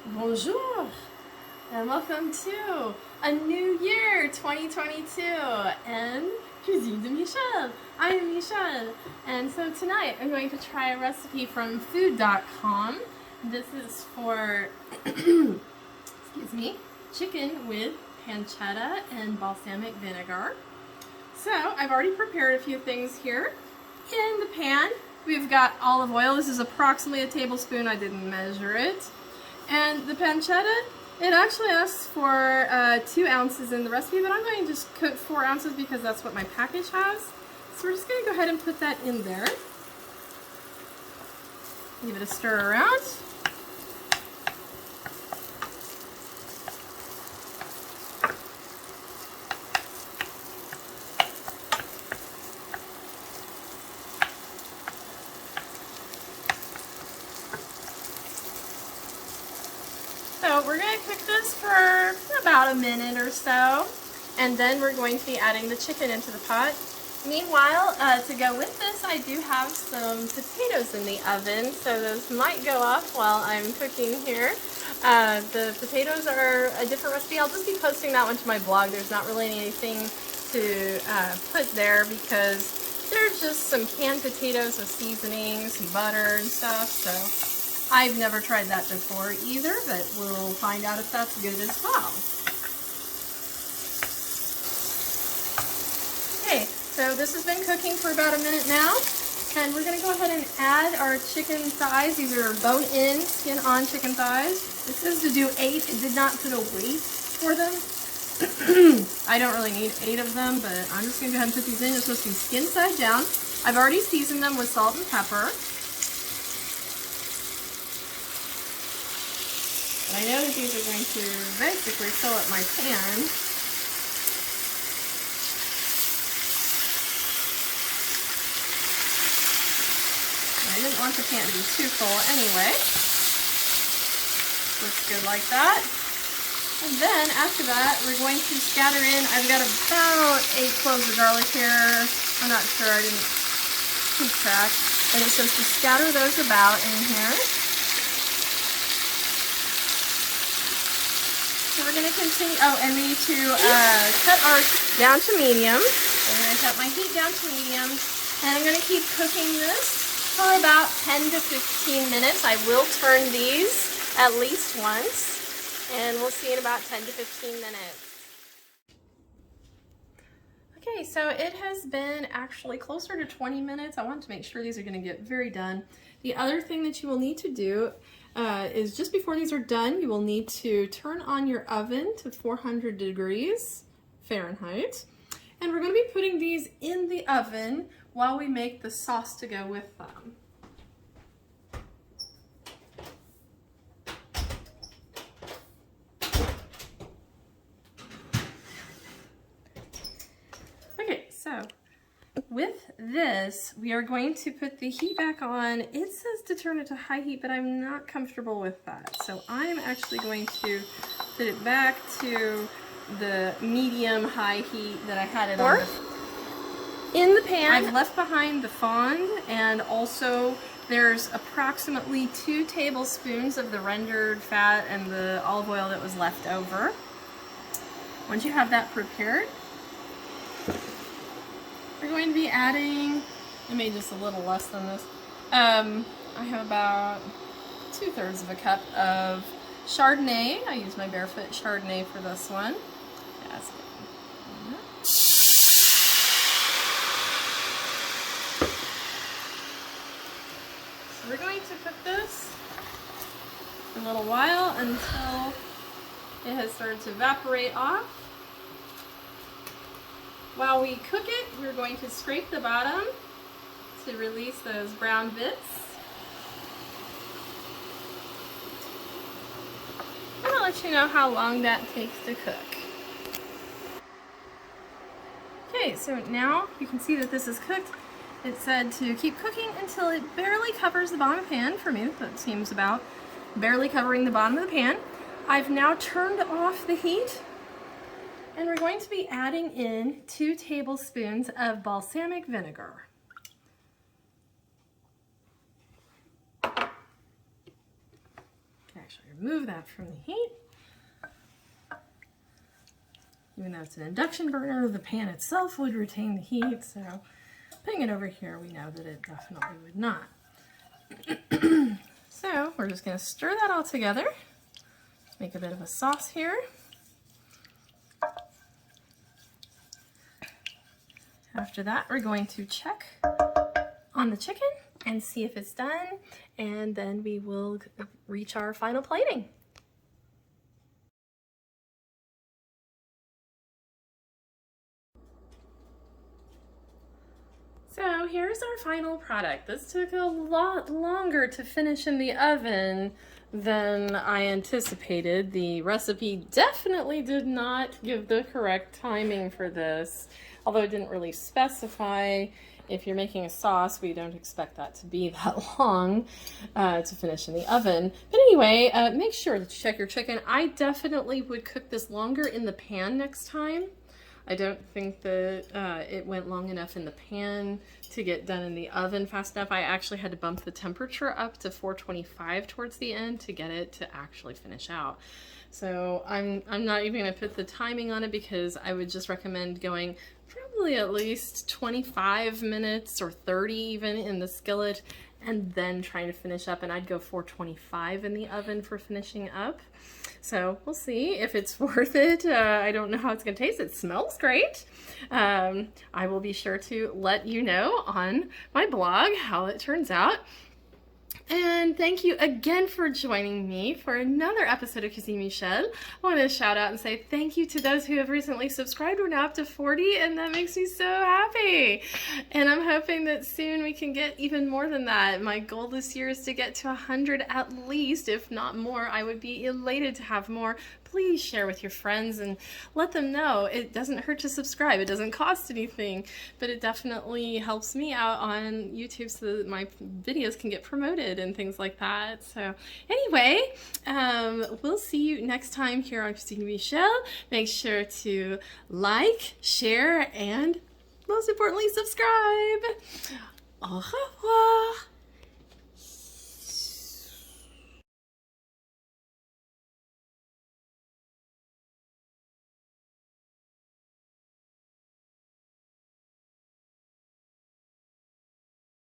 Bonjour, and welcome to a new year, 2022, and cuisine de Michel. I am Michel, and so tonight I'm going to try a recipe from food.com. This is for, excuse me, chicken with pancetta and balsamic vinegar. So I've already prepared a few things here. In the pan, we've got olive oil. This is approximately a tablespoon. I didn't measure it. And the pancetta, it actually asks for 2 ounces in the recipe, but I'm going to just cook 4 ounces because that's what my package has. So we're just going to go ahead and put that in there. Give it a stir around. So we're going to cook this for about a minute or so, and then we're going to be adding the chicken into the pot. Meanwhile, to go with this, I do have some potatoes in the oven, so those might go off while I'm cooking here. The potatoes are a different recipe. I'll just be posting that one to my blog. There's not really anything to put there because they're just some canned potatoes with seasoning, some butter and stuff, so I've never tried that before either, but we'll find out if that's good as well. Okay, so this has been cooking for about a minute now, and we're going to go ahead and add our chicken thighs. These are bone-in, skin-on chicken thighs. This is to do 8. It did not put a weight for them. I don't really need 8 of them, but I'm just going to go ahead and put these in. They're supposed to be skin side down. I've already seasoned them with salt and pepper. I know that these are going to basically fill up my pan. I didn't want the pan to be too full anyway. Looks good like that. And then after that, we're going to scatter in, I've got about 8 cloves of garlic here. I'm not sure, I didn't keep track. And it says to scatter those about in here. So we're going to continue, and we need to cut ours down to medium. I'm going to cut my heat down to medium, and I'm going to keep cooking this for about 10 to 15 minutes. I will turn these at least once, and we'll see in about 10 to 15 minutes. Okay, so it has been actually closer to 20 minutes. I wanted to make sure these are going to get very done. The other thing that you will need to do is just before these are done, you will need to turn on your oven to 400 degrees Fahrenheit. And we're going to be putting these in the oven while we make the sauce to go with them. Okay, so with this, we are going to put the heat back on. It says to turn it to high heat, but I'm not comfortable with that. So I'm actually going to put it back to the medium-high heat that I had it on. In the pan, I've left behind the fond, and also there's approximately 2 tablespoons of the rendered fat and the olive oil that was left over. Once you have that prepared, we're going to be adding, I made just a little less than this. I have about 2/3 of a cup of Chardonnay. I use my Barefoot Chardonnay for this one. That's good. So we're going to cook this for a little while until it has started to evaporate off. While we cook it, we're going to scrape the bottom to release those brown bits. And I'll let you know how long that takes to cook. Okay, so now you can see that this is cooked. It said to keep cooking until it barely covers the bottom of the pan. For me, that seems about barely covering the bottom of the pan. I've now turned off the heat. And we're going to be adding in 2 tablespoons of balsamic vinegar. Okay. actually remove that from the heat. Even though it's an induction burner, the pan itself would retain the heat, so putting it over here, we know that it definitely would not. So we're just going to stir that all together. Make a bit of a sauce here. After that, we're going to check on the chicken and see if it's done, and then we will reach our final plating. So here's our final product. This took a lot longer to finish in the oven than I anticipated. The recipe definitely did not give the correct timing for this, although it didn't really specify. If you're making a sauce, we don't expect that to be that long to finish in the oven. But anyway, make sure that you check your chicken. I definitely would cook this longer in the pan next time. I don't think that it went long enough in the pan to get done in the oven fast enough. I actually had to bump the temperature up to 425 towards the end to get it to actually finish out. So I'm not even going to put the timing on it, because I would just recommend going probably at least 25 minutes or 30 even in the skillet, and then trying to finish up. And I'd go 425 in the oven for finishing up. So we'll see if it's worth it. I don't know how it's going to taste. It smells great. I will be sure to let you know on my blog how it turns out. And thank you again for joining me for another episode of Cuisine Michel. I want to shout out and say thank you to those who have recently subscribed. We're now up to 40, and that makes me so happy. And I'm hoping that soon we can get even more than that. My goal this year is to get to 100 at least, if not more. I would be elated to have more. Please share with your friends and let them know. It doesn't hurt to subscribe. It doesn't cost anything, but it definitely helps me out on YouTube so that my videos can get promoted and things like that. So anyway, we'll see you next time here on Cuisine Michel. Make sure to like, share, and most importantly, subscribe. Au revoir.